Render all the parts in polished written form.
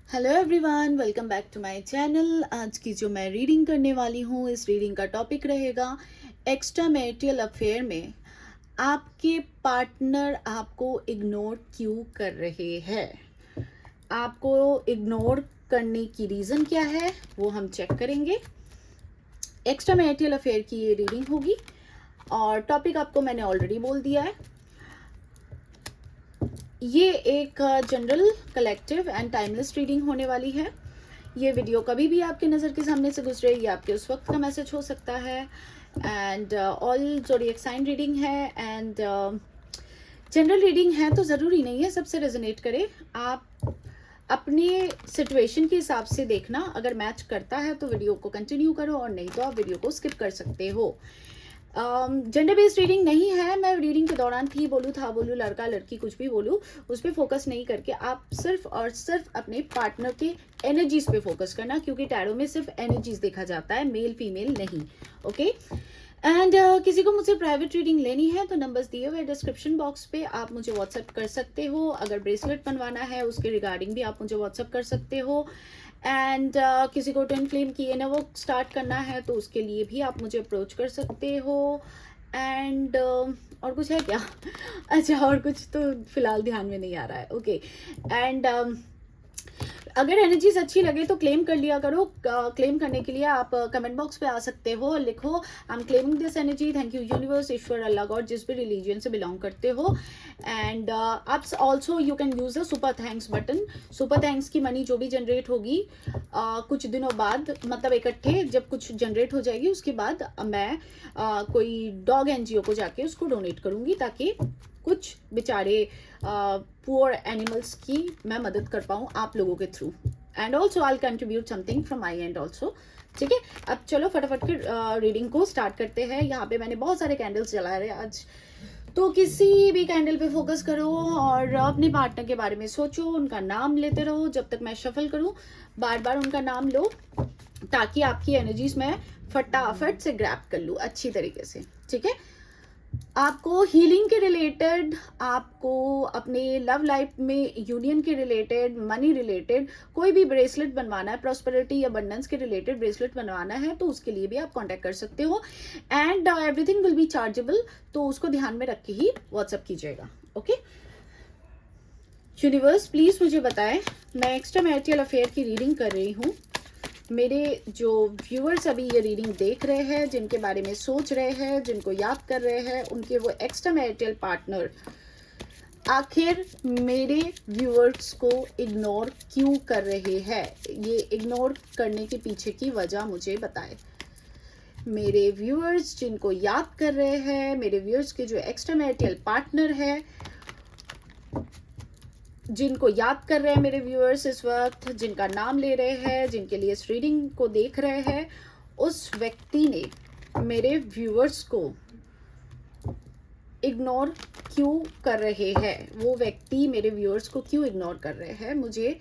Hello everyone, welcome back to my channel. आज की जो मैं रीडिंग करने वाली हूँ, इस रीडिंग का टॉपिक रहेगा एक्स्ट्रा मैरिटल अफेयर में आपके पार्टनर आपको इग्नोर क्यों कर रहे हैं। आपको इग्नोर करने की रीज़न क्या है वो हम चेक करेंगे। एक्स्ट्रा मैरिटल अफेयर की ये रीडिंग होगी और टॉपिक आपको मैंने ऑलरेडी बोल दिया है। ये एक general collective and timeless reading होने वाली है। ये वीडियो कभी भी आपके नज़र के सामने से गुजरे, ये आपके उस वक्त का मैसेज हो सकता है। And all zodiac sign reading है एंड जनरल रीडिंग है, तो ज़रूरी नहीं है सबसे रेजोनेट करे। आप अपने सिचुएशन के हिसाब से देखना, अगर मैच करता है तो वीडियो को कंटिन्यू करो और नहीं तो आप वीडियो को स्किप कर सकते हो। जेंडर बेस्ड रीडिंग नहीं है। मैं रीडिंग के दौरान थी बोलूँ, था बोलूँ, लड़का लड़की कुछ भी बोलूँ, उस पर फोकस नहीं करके आप सिर्फ और सिर्फ अपने पार्टनर के एनर्जीज पे फोकस करना, क्योंकि टैरो में सिर्फ एनर्जीज देखा जाता है, मेल फीमेल नहीं। ओके एंड किसी को मुझसे प्राइवेट रीडिंग लेनी है तो नंबर्स दिए हुए डिस्क्रिप्शन बॉक्स पे आप मुझे व्हाट्सएप कर सकते हो। अगर ब्रेसलेट बनवाना है उसके रिगार्डिंग भी आप मुझे व्हाट्सएप कर सकते हो। एंड किसी को ट्विन फ्लेम की है ना वो स्टार्ट करना है तो उसके लिए भी आप मुझे अप्रोच कर सकते हो। एंड और कुछ है क्या? अच्छा, और कुछ तो फिलहाल ध्यान में नहीं आ रहा है। ओके एंड अगर एनर्जीज अच्छी लगे तो क्लेम कर लिया करो। क्लेम करने के लिए आप कमेंट बॉक्स पे आ सकते हो, लिखो I am claiming this energy, thank you universe, Ishwar, Allah, God, जिस भी रिलीजन से बिलोंग करते हो। एंड आप also you can use the super thanks button. Super thanks की मनी जो भी जनरेट होगी कुछ दिनों बाद, मतलब इकट्ठे जब कुछ जनरेट हो जाएगी उसके बाद मैं कोई डॉग एनजीओ को जाके उसको डोनेट करूंगी, ताकि कुछ बेचारे पुअर एनिमल्स की मैं मदद कर पाऊँ आप लोगों के through. And also I contribute something from my and also. ठीक है, अब चलो फटाफट के रीडिंग को स्टार्ट करते हैं। यहाँ पे मैंने बहुत सारे कैंडल्स जलाए रहे आज, तो किसी भी कैंडल पे फोकस करो और अपने पार्टनर के बारे में सोचो, उनका नाम लेते रहो जब तक मैं शफल करूँ। बार बार उनका नाम लो ताकि आपकी एनर्जीज मैं फटाफट से ग्रैब कर लूँ अच्छी तरीके से। ठीक है, आपको हीलिंग के रिलेटेड, आपको अपने लव लाइफ में यूनियन के रिलेटेड, मनी रिलेटेड कोई भी ब्रेसलेट बनवाना है, प्रॉस्पेरिटी या अबंडेंस के रिलेटेड ब्रेसलेट बनवाना है तो उसके लिए भी आप कांटेक्ट कर सकते हो। And everything will be chargeable, तो उसको ध्यान में रख के ही व्हाट्सअप कीजिएगा। ओके यूनिवर्स, प्लीज मुझे बताएं, मैं एक्स्ट्रा मैरिटल अफेयर की रीडिंग कर रही हूँ। मेरे जो व्यूअर्स अभी ये रीडिंग देख रहे हैं, जिनके बारे में सोच रहे हैं, जिनको याद कर रहे हैं, उनके वो एक्स्ट्रा मैरिटल पार्टनर आखिर मेरे व्यूअर्स को इग्नोर क्यों कर रहे हैं, ये इग्नोर करने के पीछे की वजह मुझे बताएं। मेरे व्यूअर्स जिनको याद कर रहे हैं, मेरे व्यूअर्स के जो एक्स्ट्रा मैरिटल पार्टनर है, जिनको याद कर रहे हैं मेरे व्यूअर्स इस वक्त, जिनका नाम ले रहे हैं, जिनके लिए इस रीडिंग को देख रहे हैं, उस व्यक्ति ने मेरे व्यूअर्स को इग्नोर क्यों कर रहे हैं, वो व्यक्ति मेरे व्यूअर्स को क्यों इग्नोर कर रहे हैं, मुझे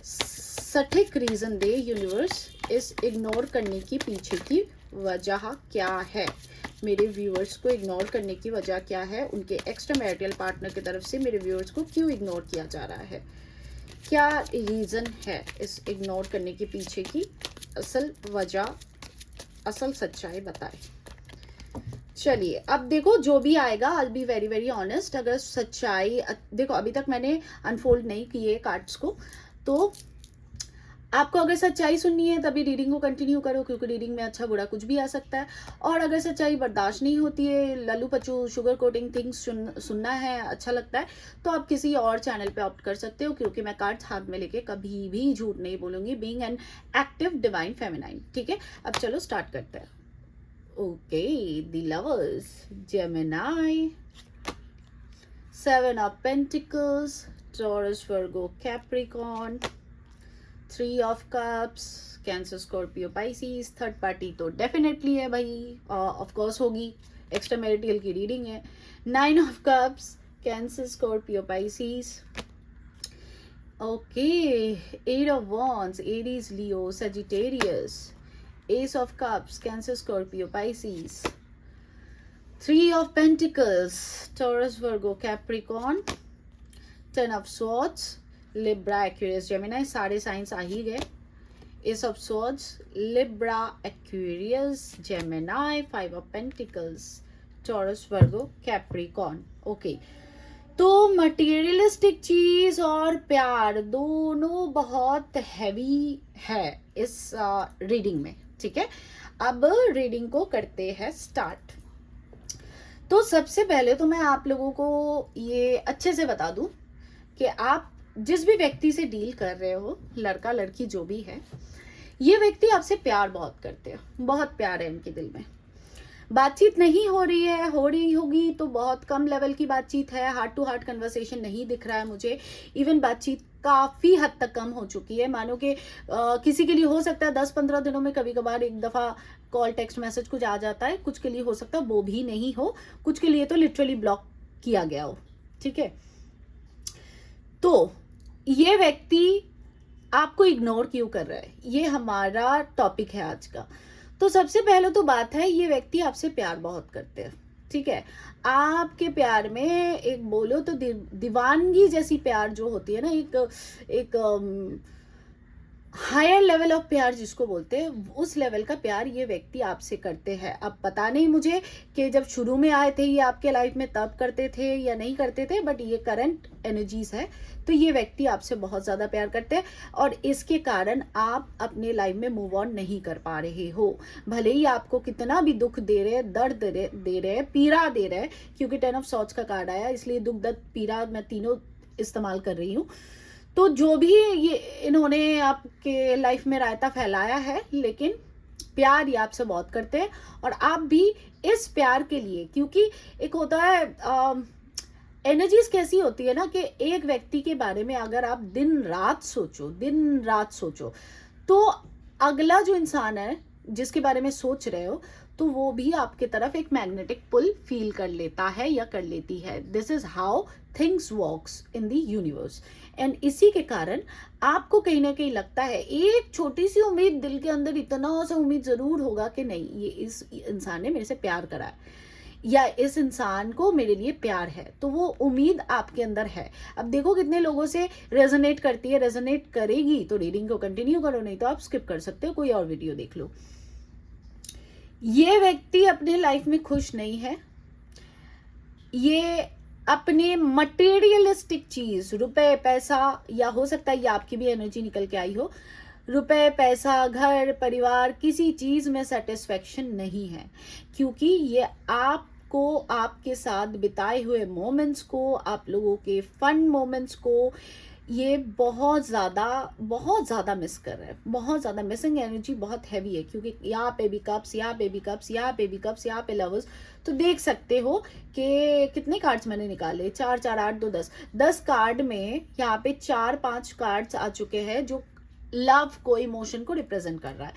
सटीक रीज़न दे यूनिवर्स। इस इग्नोर करने की पीछे की वजह क्या है, मेरे व्यूअर्स को इग्नोर करने की वजह क्या है, उनके एक्स्ट्रा मैरिटल पार्टनर की तरफ से मेरे व्यूअर्स को क्यों इग्नोर किया जा रहा है, क्या रीज़न है इस इग्नोर करने के पीछे की असल वजह, असल सच्चाई बताएं। चलिए अब देखो, जो भी आएगा आई बी वेरी वेरी ऑनेस्ट। अगर सच्चाई, देखो अभी तक मैंने अनफोल्ड नहीं किए कार्ड्स को, तो आपको अगर सच्चाई सुननी है तभी रीडिंग को कंटिन्यू करो, क्योंकि रीडिंग में अच्छा बुरा कुछ भी आ सकता है। और अगर सच्चाई बर्दाश्त नहीं होती है, लल्लू पचू शुगर कोटिंग थिंग्स सुनना है, अच्छा लगता है, तो आप किसी और चैनल पे ऑप्ट कर सकते हो, क्योंकि मैं कार्ड्स हाथ में लेके कभी भी झूठ नहीं बोलूंगी, being an active divine feminine. ठीक है, अब चलो स्टार्ट करते हैं। Okay, the lovers, Gemini, 7 of Pentacles, Taurus, Virgo, Capricorn, 3 of Cups, cancer, Scorpio, Pisces. Third party तो डेफिनेटली है भाई, ऑफ कोर्स होगी, एक्स्ट्रा मैरिटल की रीडिंग है। 9 of Cups, cancer, Scorpio, Pisces. Okay, 8 of Wands, Aries, Leo, Sagittarius. S of cups, cancer, Scorpio, Pisces. 3 of Pentacles, Taurus, Virgo, Capricorn. 10 of Swords, Libra, Aquarius, Gemini, सारे science आ ही गए। S of swords, Libra, Aquarius, Gemini, 5 of pentacles, taurus, Virgo, Capricorn. Okay, तो materialistic चीज और प्यार दोनों बहुत heavy है इस रीडिंग में। ठीक है, अब रीडिंग को करते हैं स्टार्ट। तो सबसे पहले तो मैं आप लोगों को ये अच्छे से बता दूं कि आप जिस भी व्यक्ति से डील कर रहे हो, लड़का लड़की जो भी है, ये व्यक्ति आपसे प्यार बहुत करते हैं, बहुत प्यार है इनके दिल में। बातचीत नहीं हो रही है, हो रही होगी तो बहुत कम लेवल की बातचीत है, हार्ट टू हार्ट कन्वर्सेशन नहीं दिख रहा है मुझे। इवन बातचीत काफी हद तक कम हो चुकी है। मानो कि किसी के लिए हो सकता है 10-15 दिनों में कभी कभार एक दफा कॉल, टेक्स्ट मैसेज कुछ आ जाता है, कुछ के लिए हो सकता है वो भी नहीं हो, कुछ के लिए तो लिटरली ब्लॉक किया गया हो। ठीक है, तो ये व्यक्ति आपको इग्नोर क्यों कर रहा है, ये हमारा टॉपिक है आज का। तो सबसे पहले तो बात है, ये व्यक्ति आपसे प्यार बहुत करते हैं। ठीक है, आपके प्यार में एक बोलो तो दीवानगी जैसी प्यार जो होती है ना, एक हायर लेवल ऑफ प्यार जिसको बोलते हैं, उस लेवल का प्यार ये व्यक्ति आपसे करते हैं। अब पता नहीं मुझे कि जब शुरू में आए थे ये आपके लाइफ में तब करते थे या नहीं करते थे, बट ये करंट एनर्जीज है, तो ये व्यक्ति आपसे बहुत ज्यादा प्यार करते हैं और इसके कारण आप अपने लाइफ में मूव ऑन नहीं कर पा रहे हो। भले ही आपको कितना भी दुख दे रहे, दर्द दे रहे, पीड़ा दे रहे, क्योंकि 10 ऑफ सॉर्ड्स का कार्ड आया, इसलिए दुख, दर्द, पीड़ा मैं तीनों इस्तेमाल कर रही हूँ। तो जो भी ये इन्होंने आपके लाइफ में रायता फैलाया है, लेकिन प्यार ये आपसे बहुत करते हैं और आप भी इस प्यार के लिए, क्योंकि एक होता है एनर्जीज कैसी होती है ना कि एक व्यक्ति के बारे में अगर आप दिन रात सोचो तो अगला जो इंसान है जिसके बारे में सोच रहे हो, तो वो भी आपके तरफ एक मैग्नेटिक पुल फील कर लेता है या कर लेती है। This is how things works in the universe. And इसी के कारण आपको कहीं ना कहीं लगता है, एक छोटी सी उम्मीद दिल के अंदर, इतना सा उम्मीद जरूर होगा कि नहीं, ये इस इंसान ने मेरे से प्यार करा है या इस इंसान को मेरे लिए प्यार है, तो वो उम्मीद आपके अंदर है। अब देखो कितने लोगों से रेजोनेट करती है, रेजोनेट करेगी तो रीडिंग को कंटिन्यू करो, नहीं तो आप स्किप कर सकते हो, कोई और वीडियो देख लो। ये व्यक्ति अपने लाइफ में खुश नहीं है, ये अपने मटेरियलिस्टिक चीज, रुपए पैसा, या हो सकता है ये आपकी भी एनर्जी निकल के आई हो, रुपए पैसा, घर परिवार, किसी चीज में सेटिस्फेक्शन नहीं है, क्योंकि ये आपको, आपके साथ बिताए हुए मोमेंट्स को, आप लोगों के फन मोमेंट्स को ये बहुत ज्यादा मिस कर रहे हैं। बहुत ज्यादा मिसिंग एनर्जी बहुत हैवी है, क्योंकि यहाँ पे भी कप्स, यहाँ पे भी कप्स, यहाँ पे भी कप्स, यहाँ पे लवर्स। तो देख सकते हो कि कितने कार्ड्स मैंने निकाले, 4 4 8 2 10 कार्ड में यहाँ पे 4-5 कार्ड्स आ चुके हैं जो लव को, इमोशन को रिप्रेजेंट कर रहा है।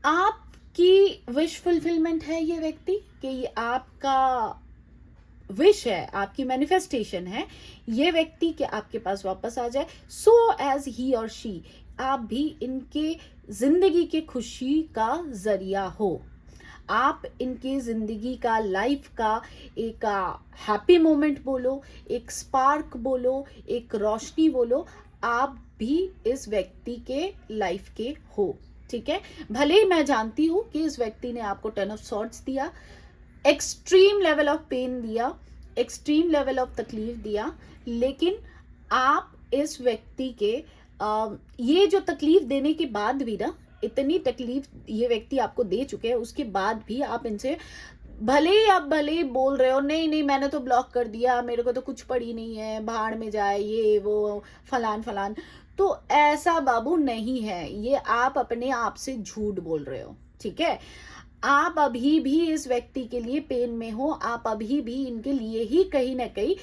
आपकी विश फुलफिलमेंट है ये व्यक्ति, कि ये आपका विश है, आपकी मैनिफेस्टेशन है ये व्यक्ति कि आपके पास वापस आ जाए, सो एज ही और शी आप भी इनके जिंदगी के खुशी का जरिया हो, आप इनके जिंदगी का, लाइफ का एक हैप्पी मोमेंट बोलो, एक स्पार्क बोलो, एक रोशनी बोलो, आप भी इस व्यक्ति के लाइफ के हो। ठीक है, भले ही मैं जानती हूं कि इस व्यक्ति ने आपको 10 ऑफ सॉर्ड्स दिया, एक्सट्रीम लेवल ऑफ पेन दिया, एक्सट्रीम लेवल ऑफ तकलीफ दिया, लेकिन आप इस व्यक्ति के ये जो तकलीफ देने के बाद भी ना, इतनी तकलीफ ये व्यक्ति आपको दे चुके हैं, उसके बाद भी आप इनसे भले ही बोल रहे हो, नहीं नहीं मैंने तो ब्लॉक कर दिया, मेरे को तो कुछ पड़ी नहीं है, भाड़ में जाए, ये वो फलान, तो ऐसा बाबू नहीं है, ये आप अपने आप से झूठ बोल रहे हो। ठीक है, आप अभी भी इस व्यक्ति के लिए पेन में हो, आप अभी भी इनके लिए ही कहीं ना कहीं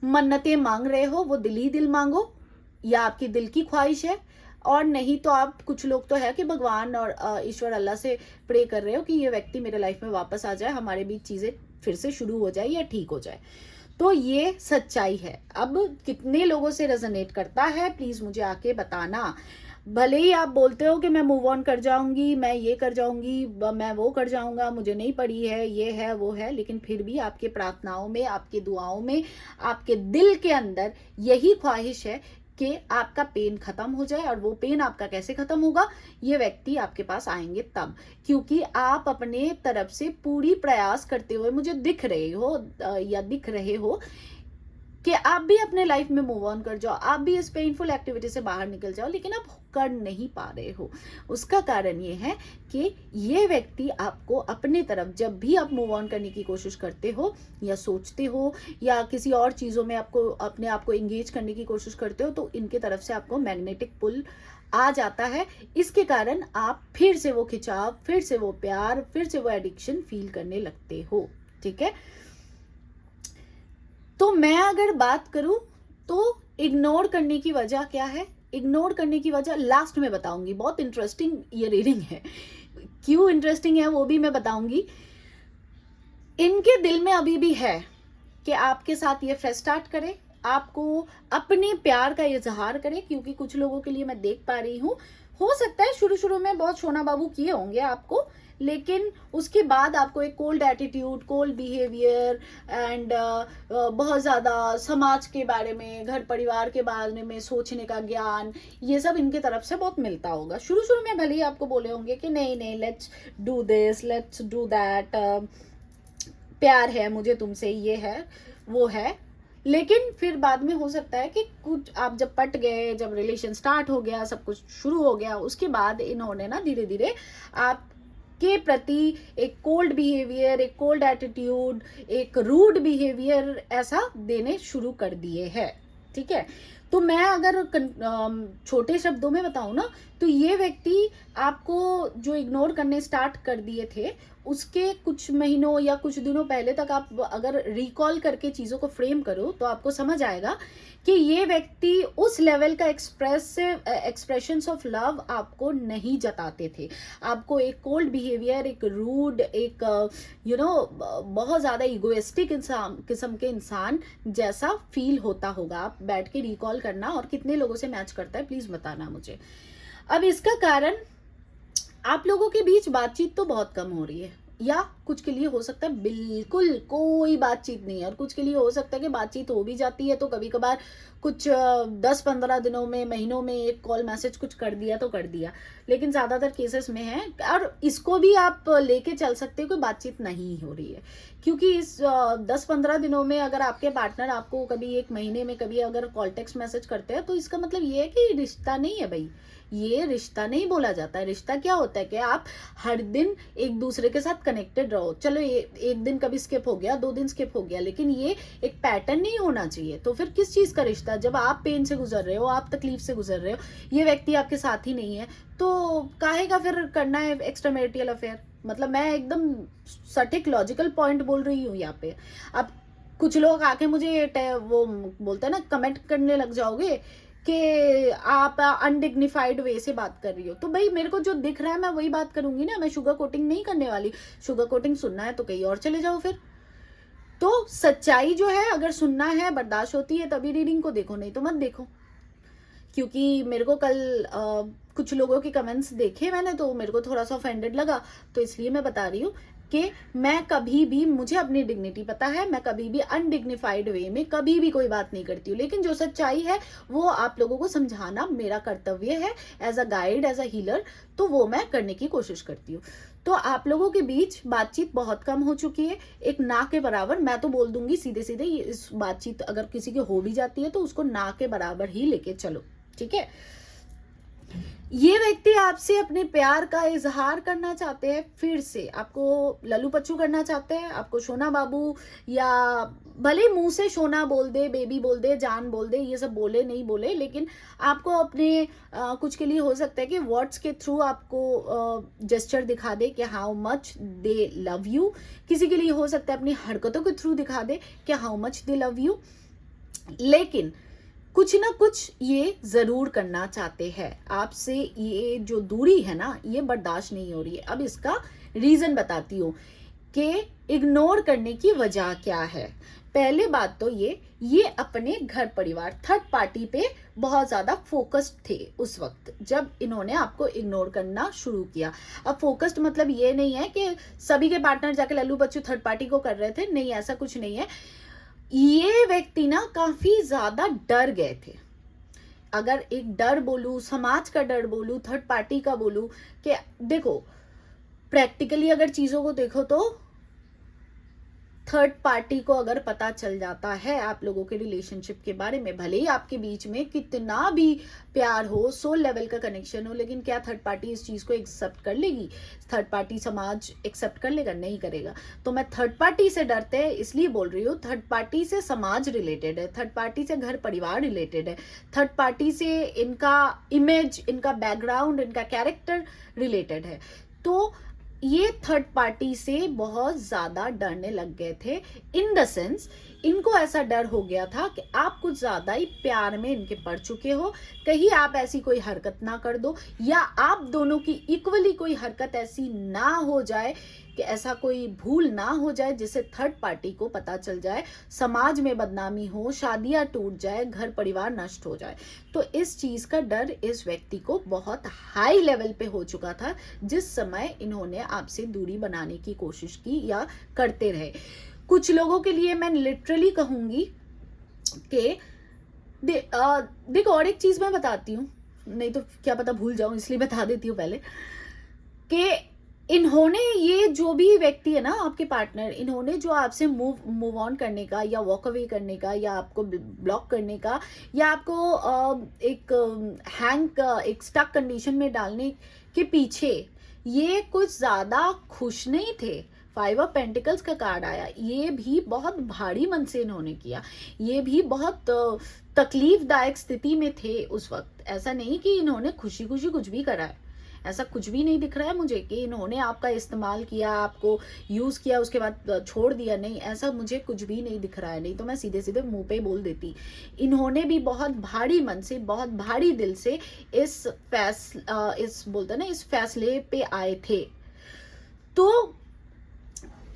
मन्नतें मांग रहे हो, वो दिल ही दिल मांगो, या आपकी दिल की ख्वाहिश है, और नहीं तो आप, कुछ लोग तो है कि भगवान और ईश्वर अल्लाह से प्रे कर रहे हो कि ये व्यक्ति मेरे लाइफ में वापस आ जाए, हमारे बीच चीजें फिर से शुरू हो जाए या ठीक हो जाए। तो ये सच्चाई है। अब कितने लोगों से रेजोनेट करता है प्लीज मुझे आके बताना। भले ही आप बोलते हो कि मैं मूव ऑन कर जाऊंगी, मैं ये कर जाऊंगी, मैं वो कर जाऊंगा, मुझे नहीं पड़ी है, ये है वो है, लेकिन फिर भी आपके प्रार्थनाओं में, आपके दुआओं में, आपके दिल के अंदर यही ख्वाहिश है कि आपका पेन खत्म हो जाए। और वो पेन आपका कैसे खत्म होगा, ये व्यक्ति आपके पास आएंगे तब, क्योंकि आप अपने तरफ से पूरी प्रयास करते हुए मुझे दिख रहे हो या दिख रहे हो कि आप भी अपने लाइफ में मूव ऑन कर जाओ, आप भी इस पेनफुल एक्टिविटी से बाहर निकल जाओ, लेकिन आप कर नहीं पा रहे हो। उसका कारण ये है कि ये व्यक्ति आपको अपने तरफ, जब भी आप मूव ऑन करने की कोशिश करते हो या सोचते हो या किसी और चीज़ों में आपको अपने आप को एंगेज करने की कोशिश करते हो, तो इनके तरफ से आपको मैग्नेटिक पुल आ जाता है। इसके कारण आप फिर से वो खिंचाव, फिर से वो प्यार, फिर से वो एडिक्शन फील करने लगते हो। ठीक है, तो मैं अगर बात करूं तो इग्नोर करने की वजह क्या है, इग्नोर करने की वजह लास्ट में बताऊंगी। बहुत इंटरेस्टिंग ये रीडिंग है, क्यों इंटरेस्टिंग है वो भी मैं बताऊंगी। इनके दिल में अभी भी है कि आपके साथ ये फ्रेश स्टार्ट करे, आपको अपने प्यार का इजहार करे, क्योंकि कुछ लोगों के लिए मैं देख पा रही हूँ, हो सकता है शुरू शुरू में बहुत सोना बाबू किए होंगे आपको, लेकिन उसके बाद आपको एक cold attitude, cold behaviour and बहुत ज़्यादा समाज के बारे में, घर परिवार के बारे में सोचने का ज्ञान, ये सब इनके तरफ से बहुत मिलता होगा। शुरू शुरू में भले ही आपको बोले होंगे कि नहीं नहीं, let's do this, let's do that, प्यार है मुझे तुमसे, ये है वो है, लेकिन फिर बाद में हो सकता है कि कुछ आप जब पट गए, जब रिलेशन स्टार्ट हो गया, सब कुछ शुरू हो गया, उसके बाद इन्होंने ना धीरे धीरे आप के प्रति एक कोल्ड बिहेवियर, एक कोल्ड एटीट्यूड, एक रूड बिहेवियर ऐसा देने शुरू कर दिए हैं। ठीक है, तो मैं अगर छोटे शब्दों में बताऊं ना, तो ये व्यक्ति आपको जो इग्नोर करने स्टार्ट कर दिए थे, उसके कुछ महीनों या कुछ दिनों पहले तक आप अगर रिकॉल करके चीज़ों को फ्रेम करो तो आपको समझ आएगा कि ये व्यक्ति उस लेवल का एक्सप्रेशंस ऑफ लव आपको नहीं जताते थे। आपको एक कोल्ड बिहेवियर, एक रूड, एक बहुत ज़्यादा इगोइस्टिक किस्म के इंसान जैसा फील होता होगा। आप बैठ के रिकॉल करना, और कितने लोगों से मैच करता है प्लीज़ बताना मुझे। अब इसका कारण, आप लोगों के बीच बातचीत तो बहुत कम हो रही है, या कुछ के लिए हो सकता है बिल्कुल कोई बातचीत नहीं है, और कुछ के लिए हो सकता है कि बातचीत हो भी जाती है तो कभी कभार कुछ 10-15 दिनों में, महीनों में एक कॉल मैसेज कुछ कर दिया तो कर दिया, लेकिन ज़्यादातर केसेस में है। और इसको भी आप लेके चल सकते हो कि बातचीत नहीं हो रही है, क्योंकि इस 10-15 दिनों में अगर आपके पार्टनर आपको कभी एक महीने में कभी अगर कॉल टेक्स्ट मैसेज करते हैं, तो इसका मतलब ये है कि रिश्ता नहीं है भाई। ये रिश्ता नहीं बोला जाता है। रिश्ता क्या होता है कि आप हर दिन एक दूसरे के साथ कनेक्टेड रहो। चलो एक दिन कभी स्किप हो गया, 2 दिन स्किप हो गया, लेकिन ये एक पैटर्न नहीं होना चाहिए। तो फिर किस चीज़ का रिश्ता? जब आप पेन से गुजर रहे हो, आप तकलीफ से गुजर रहे हो, ये व्यक्ति आपके साथ ही नहीं है, तो काहे का फिर करना है एक्स्ट्रा मैरिटल अफेयर? मतलब मैं एकदम सटीक लॉजिकल पॉइंट बोल रही हूँ यहाँ पे। अब कुछ लोग आके मुझे वो बोलते हैं ना, कमेंट करने लग जाओगे कि आप अनडिग्निफाइड वे से बात कर रही हो। तो भाई मेरे को जो दिख रहा है मैं वही बात करूंगी ना, मैं शुगर कोटिंग नहीं करने वाली। शुगर कोटिंग सुनना है तो कहीं और चले जाओ फिर। तो सच्चाई जो है, अगर सुनना है, बर्दाश्त होती है तभी रीडिंग को देखो, नहीं तो मत देखो। क्योंकि मेरे को कल कुछ लोगों के कमेंट्स देखे मैंने, तो मेरे को थोड़ा सा ऑफेंडेड लगा, तो इसलिए मैं बता रही हूँ कि मैं कभी भी, मुझे अपनी डिग्निटी पता है, मैं कभी भी अनडिग्निफाइड वे में कभी भी कोई बात नहीं करती हूँ। लेकिन जो सच्चाई है वो आप लोगों को समझाना मेरा कर्तव्य है, as a guide, as a healer, तो वो मैं करने की कोशिश करती हूँ। तो आप लोगों के बीच बातचीत बहुत कम हो चुकी है, एक ना के बराबर। मैं तो बोल दूंगी सीधे सीधे, इस बातचीत अगर किसी की हो भी जाती है तो उसको ना के बराबर ही लेके चलो। ठीक है, ये व्यक्ति आपसे अपने प्यार का इजहार करना चाहते हैं, फिर से आपको लल्लू पच्चू करना चाहते हैं, आपको सोना बाबू, या भले मुंह से सोना बोल दे, बेबी बोल दे, जान बोल दे, ये सब बोले नहीं बोले, लेकिन आपको अपने कुछ के लिए हो सकता है कि वर्ड्स के थ्रू आपको जेस्चर दिखा दे कि how much they love you. किसी के लिए हो सकता है अपनी हरकतों के थ्रू दिखा दे कि how much they love you. लेकिन कुछ ना कुछ ये जरूर करना चाहते हैं आपसे। ये जो दूरी है ना, ये बर्दाश्त नहीं हो रही है। अब इसका रीजन बताती हूँ कि इग्नोर करने की वजह क्या है। पहले बात तो ये अपने घर परिवार, थर्ड पार्टी पे बहुत ज्यादा फोकस्ड थे उस वक्त जब इन्होंने आपको इग्नोर करना शुरू किया। अब फोकस्ड मतलब ये नहीं है कि सभी के पार्टनर जाके लल्लू बच्चू थर्ड पार्टी को कर रहे थे, नहीं, ऐसा कुछ नहीं है। ये व्यक्ति ना काफी ज्यादा डर गए थे। अगर एक डर बोलूँ, समाज का डर बोलूँ, थर्ड पार्टी का बोलूँ, कि देखो प्रैक्टिकली अगर चीज़ों को देखो तो थर्ड पार्टी को अगर पता चल जाता है आप लोगों के रिलेशनशिप के बारे में, भले ही आपके बीच में कितना भी प्यार हो, सोल लेवल का कनेक्शन हो, लेकिन क्या थर्ड पार्टी इस चीज़ को एक्सेप्ट कर लेगी? थर्ड पार्टी समाज एक्सेप्ट कर लेगा? नहीं करेगा। तो मैं थर्ड पार्टी से डरते हैं इसलिए बोल रही हूँ, थर्ड पार्टी से समाज रिलेटेड है, थर्ड पार्टी से घर परिवार रिलेटेड है, थर्ड पार्टी से इनका इमेज, इनका बैकग्राउंड, इनका कैरेक्टर रिलेटेड है। तो ये थर्ड पार्टी से बहुत ज्यादा डरने लग गए थे, इन द सेंस इनको ऐसा डर हो गया था कि आप कुछ ज्यादा ही प्यार में इनके पड़ चुके हो, कहीं आप ऐसी कोई हरकत ना कर दो, या आप दोनों की इक्वली कोई हरकत ऐसी ना हो जाए कि ऐसा कोई भूल ना हो जाए जिससे थर्ड पार्टी को पता चल जाए, समाज में बदनामी हो, शादियां टूट जाए, घर परिवार नष्ट हो जाए। तो इस चीज का डर इस व्यक्ति को बहुत हाई लेवल पे हो चुका था जिस समय इन्होंने आपसे दूरी बनाने की कोशिश की या करते रहे। कुछ लोगों के लिए मैं लिटरली कहूंगी कि देखो, और एक चीज मैं बताती हूँ, नहीं तो क्या पता भूल जाऊं, इसलिए बता देती हूँ पहले कि इन्होंने, ये जो भी व्यक्ति है ना आपके पार्टनर, इन्होंने जो आपसे मूव ऑन करने का या वॉक अवे करने का या आपको ब्लॉक करने का या आपको एक एक स्टक कंडीशन में डालने के पीछे ये कुछ ज्यादा खुश नहीं थे। 5 ऑफ पेंटिकल्स का कार्ड आया, ये भी बहुत भारी मन से इन्होंने किया, ये भी बहुत तकलीफदायक स्थिति में थे उस वक्त। ऐसा नहीं कि इन्होंने खुशी खुशी कुछ भी करा है, ऐसा कुछ भी नहीं दिख रहा है मुझे कि इन्होंने आपका इस्तेमाल किया, आपको यूज किया, उसके बाद छोड़ दिया, नहीं, ऐसा मुझे कुछ भी नहीं दिख रहा है। नहीं तो मैं सीधे सीधे मुंह पे बोल देती। इन्होंने भी बहुत भारी मन से, बहुत भारी दिल से इस बोलते ना, इस फैसले पे आए थे। तो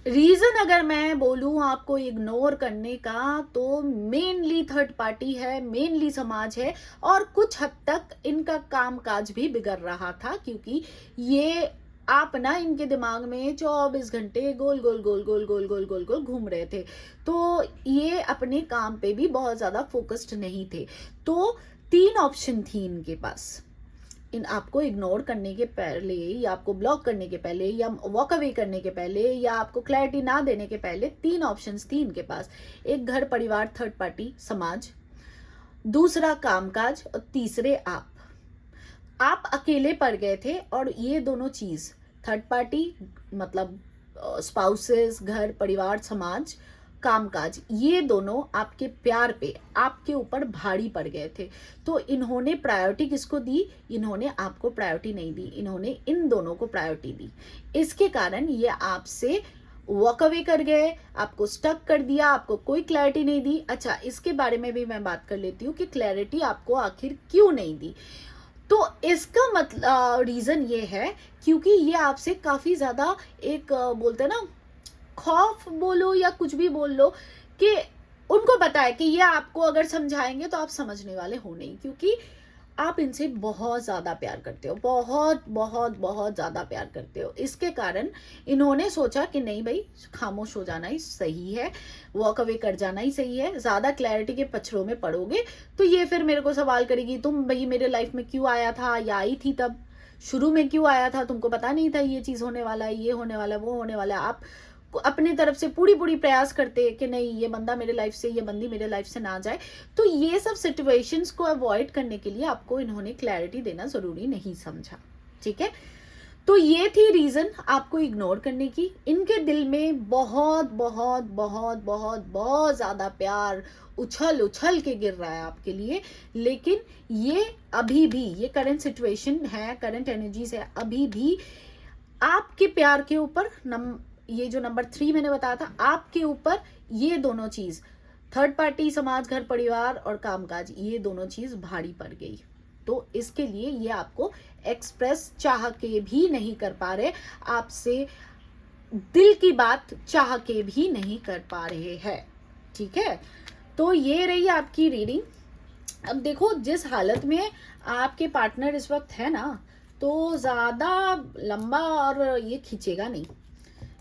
रीजन अगर मैं बोलूं आपको इग्नोर करने का, तो मेनली थर्ड पार्टी है, मेनली समाज है, और कुछ हद तक इनका कामकाज भी बिगड़ रहा था, क्योंकि ये आप ना इनके दिमाग में 24 घंटे गोल गोल गोल गोल गोल गोल गोल गोल घूम रहे थे। तो ये अपने काम पे भी बहुत ज्यादा फोकस्ड नहीं थे। तो 3 ऑप्शन थी इनके पास, इन आपको इग्नोर करने के पहले, या आपको ब्लॉक करने के पहले, या वॉक अवे करने के पहले, या आपको क्लैरिटी ना देने के पहले 3 ऑप्शंस थी इनके पास। एक घर परिवार, थर्ड पार्टी समाज, दूसरा कामकाज, और तीसरे आप अकेले पड़ गए थे। और ये दोनों चीज, थर्ड पार्टी मतलब स्पाउसेस, घर परिवार समाज, कामकाज, ये दोनों आपके प्यार पे, आपके ऊपर भारी पड़ गए थे। तो इन्होंने प्रायोरिटी किसको दी? इन्होंने आपको प्रायोरिटी नहीं दी, इन्होंने इन दोनों को प्रायोरिटी दी। इसके कारण ये आपसे वॉक अवे कर गए, आपको स्टक कर दिया, आपको कोई क्लैरिटी नहीं दी। अच्छा, इसके बारे में भी मैं बात कर लेती हूँ कि क्लैरिटी आपको आखिर क्यों नहीं दी। तो इसका मतलब रीजन ये है क्योंकि ये आपसे काफी ज्यादा एक बोलते हैं ना, खौफ बोलो या कुछ भी बोल लो, कि उनको पता है कि ये आपको अगर समझाएंगे तो आप समझने वाले हो नहीं, क्योंकि आप इनसे बहुत ज्यादा प्यार करते हो, बहुत बहुत बहुत ज्यादा प्यार करते हो। इसके कारण इन्होंने सोचा कि नहीं भाई, खामोश हो जाना ही सही है, वॉक अवे कर जाना ही सही है। ज्यादा क्लैरिटी के पछड़ों में पड़ोगे तो ये फिर मेरे को सवाल करेगी, तुम भाई मेरे लाइफ में क्यों आया था, या आई थी तब, शुरू में क्यों आया था, तुमको पता नहीं था ये चीज होने वाला है, ये होने वाला है, वो होने वाला है। आप अपनी तरफ से पूरी पूरी प्रयास करते कि नहीं, ये बंदा मेरे लाइफ से, ये बंदी मेरे लाइफ से ना जाए। तो ये सब सिचुएशंस को अवॉइड करने के लिए आपको इन्होंने क्लैरिटी देना जरूरी नहीं समझा, ठीक है। तो ये थी रीजन आपको इग्नोर करने की। इनके दिल में बहुत बहुत बहुत बहुत बहुत ज्यादा प्यार उछल उछल के गिर रहा है आपके लिए, लेकिन ये अभी भी, ये करंट सिचुएशन है, करंट एनर्जीज है, अभी भी आपके प्यार के ऊपर ये जो नंबर 3 मैंने बताया था, आपके ऊपर ये दोनों चीज, थर्ड पार्टी समाज, घर परिवार और कामकाज, ये दोनों चीज भारी पड़ गई। तो इसके लिए ये आपको एक्सप्रेस चाह के भी नहीं कर पा रहे, आपसे दिल की बात चाह के भी नहीं कर पा रहे हैं, ठीक है। तो ये रही आपकी रीडिंग। अब देखो, जिस हालत में आपके पार्टनर इस वक्त है ना, तो ज्यादा लंबा और ये खींचेगा नहीं।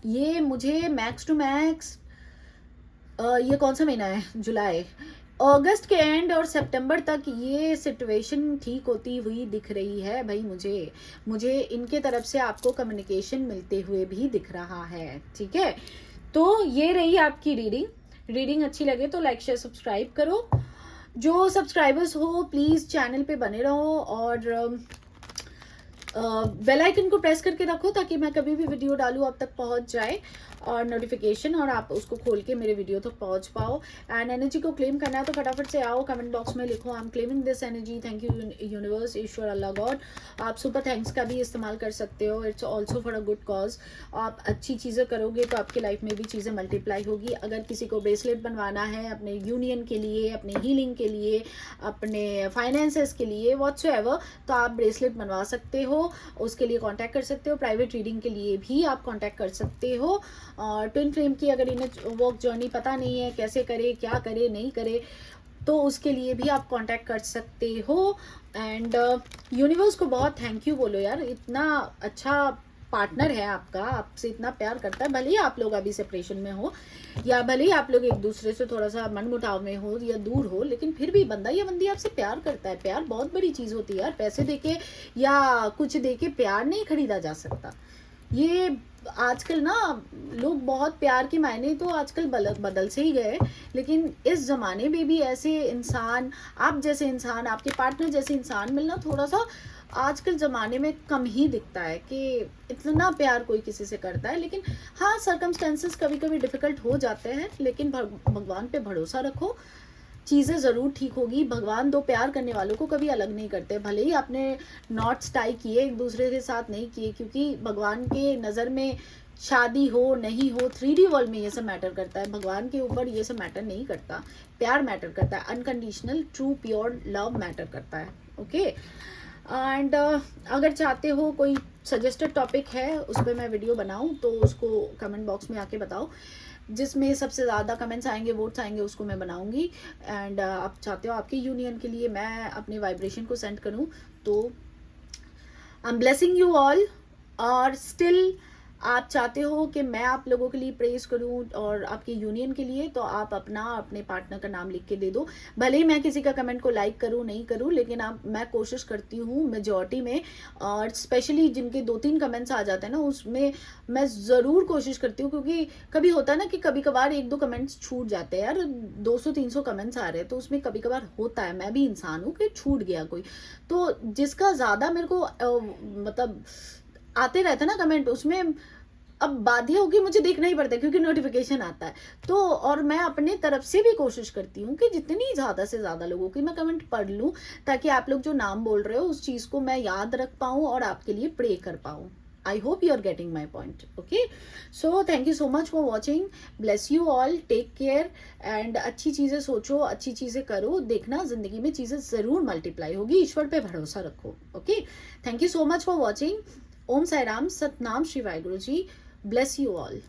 ये मुझे मैक्स टू मैक्स, ये कौन सा महीना है, जुलाई, अगस्त के एंड और सितंबर तक ये सिचुएशन ठीक होती हुई दिख रही है भाई। मुझे इनके तरफ से आपको कम्युनिकेशन मिलते हुए भी दिख रहा है, ठीक है। तो ये रही आपकी रीडिंग अच्छी लगे तो लाइक शेयर सब्सक्राइब करो। जो सब्सक्राइबर्स हो प्लीज़ चैनल पे बने रहो और बेल आइकन को प्रेस करके रखो ताकि मैं कभी भी वीडियो डालूँ आप तक पहुंच जाए और नोटिफिकेशन, और आप उसको खोल के मेरे वीडियो तक पहुंच पाओ। एंड एनर्जी को क्लेम करना है तो फटाफट से आओ, कमेंट बॉक्स में लिखो I am claiming this energy, thank you universe, Ishwar, Allah, God. आप सुपर थैंक्स का भी इस्तेमाल कर सकते हो, it's also for a good cause. आप अच्छी चीज़ें करोगे तो आपकी लाइफ में भी चीज़ें मल्टीप्लाई होगी। अगर किसी को ब्रेसलेट बनवाना है अपने यूनियन के लिए, अपने हीलिंग के लिए, अपने फाइनेंसेस के लिए, व्हाटसोएवर, तो आप ब्रेसलेट बनवा सकते हो, उसके लिए कांटेक्ट कर सकते हो। प्राइवेट रीडिंग के लिए भी आप कांटेक्ट कर सकते हो। और ट्विन फ्लेम की अगर इन्हें वर्क जर्नी पता नहीं है कैसे करे, क्या करे, नहीं करे, तो उसके लिए भी आप कांटेक्ट कर सकते हो। एंड यूनिवर्स को बहुत थैंक यू बोलो यार, इतना अच्छा पार्टनर है आपका, आपसे इतना प्यार करता है। भले ही आप लोग अभी सेपरेशन में हो या भले ही आप लोग एक दूसरे से थोड़ा सा मनमुटाव में हो या दूर हो, लेकिन फिर भी बंदा या बंदी आपसे प्यार करता है। प्यार बहुत बड़ी चीज़ होती है यार, पैसे देके या कुछ देके प्यार नहीं खरीदा जा सकता। ये आजकल ना लोग बहुत प्यार के मायने तो आजकल बदल से ही गए, लेकिन इस ज़माने में भी ऐसे इंसान, आप जैसे इंसान, आपके पार्टनर जैसे इंसान मिलना थोड़ा सा आजकल ज़माने में कम ही दिखता है कि इतना प्यार कोई किसी से करता है। लेकिन हाँ, सर्कमस्टेंसेस कभी कभी डिफ़िकल्ट हो जाते हैं, लेकिन भगवान पे भरोसा रखो, चीज़ें ज़रूर ठीक होगी। भगवान दो प्यार करने वालों को कभी अलग नहीं करते, भले ही आपने नॉट्स टाई किए एक दूसरे के साथ नहीं किए, क्योंकि भगवान के नज़र में शादी हो नहीं हो 3D वर्ल्ड में ये सब मैटर करता है। भगवान के ऊपर ये सब मैटर नहीं करता, प्यार मैटर करता है, unconditional true pure love matter करता है। ओके एंड अगर चाहते हो कोई सजेस्टेड टॉपिक है उस पर मैं वीडियो बनाऊं तो उसको कमेंट बॉक्स में आके बताओ, जिसमें सबसे ज़्यादा कमेंट्स आएंगे, वोट्स आएंगे, उसको मैं बनाऊंगी। एंड आप चाहते हो आपकी यूनियन के लिए मैं अपने वाइब्रेशन को सेंड करूं तो I am blessing you all. और स्टिल आप चाहते हो कि मैं आप लोगों के लिए प्रेज करूं और आपकी यूनियन के लिए, तो आप अपने पार्टनर का नाम लिख के दे दो। भले ही मैं किसी का कमेंट को लाइक करूं नहीं करूं, लेकिन मैं कोशिश करती हूं मेजॉरिटी में, और स्पेशली जिनके 2-3 कमेंट्स आ जाते हैं ना, उसमें मैं ज़रूर कोशिश करती हूँ। क्योंकि कभी होता है ना कि कभी कभार 1-2 कमेंट्स छूट जाते हैं यार, 200-300 कमेंट्स आ रहे हैं तो उसमें कभी कभार होता है, मैं भी इंसान हूँ, कि छूट गया कोई। तो जिसका ज़्यादा मेरे को मतलब आते रहता है ना कमेंट, उसमें अब बाध्य होगी मुझे देखना ही पड़ता है क्योंकि नोटिफिकेशन आता है। तो और मैं अपने तरफ से भी कोशिश करती हूँ कि जितनी ज़्यादा से ज़्यादा लोगों की मैं कमेंट पढ़ लूँ, ताकि आप लोग जो नाम बोल रहे हो उस चीज़ को मैं याद रख पाऊँ और आपके लिए प्रे कर पाऊँ। I hope you are getting my point. Okay, so thank you so much for watching, bless you all, take care and अच्छी चीज़ें सोचो, अच्छी चीज़ें करो, देखना ज़िंदगी में चीज़ें ज़रूर मल्टीप्लाई होगी। ईश्वर पे भरोसा रखो। Okay, thank you so much for watching. Om Sai Ram, Satnam Shri Waheguru ji, bless you all.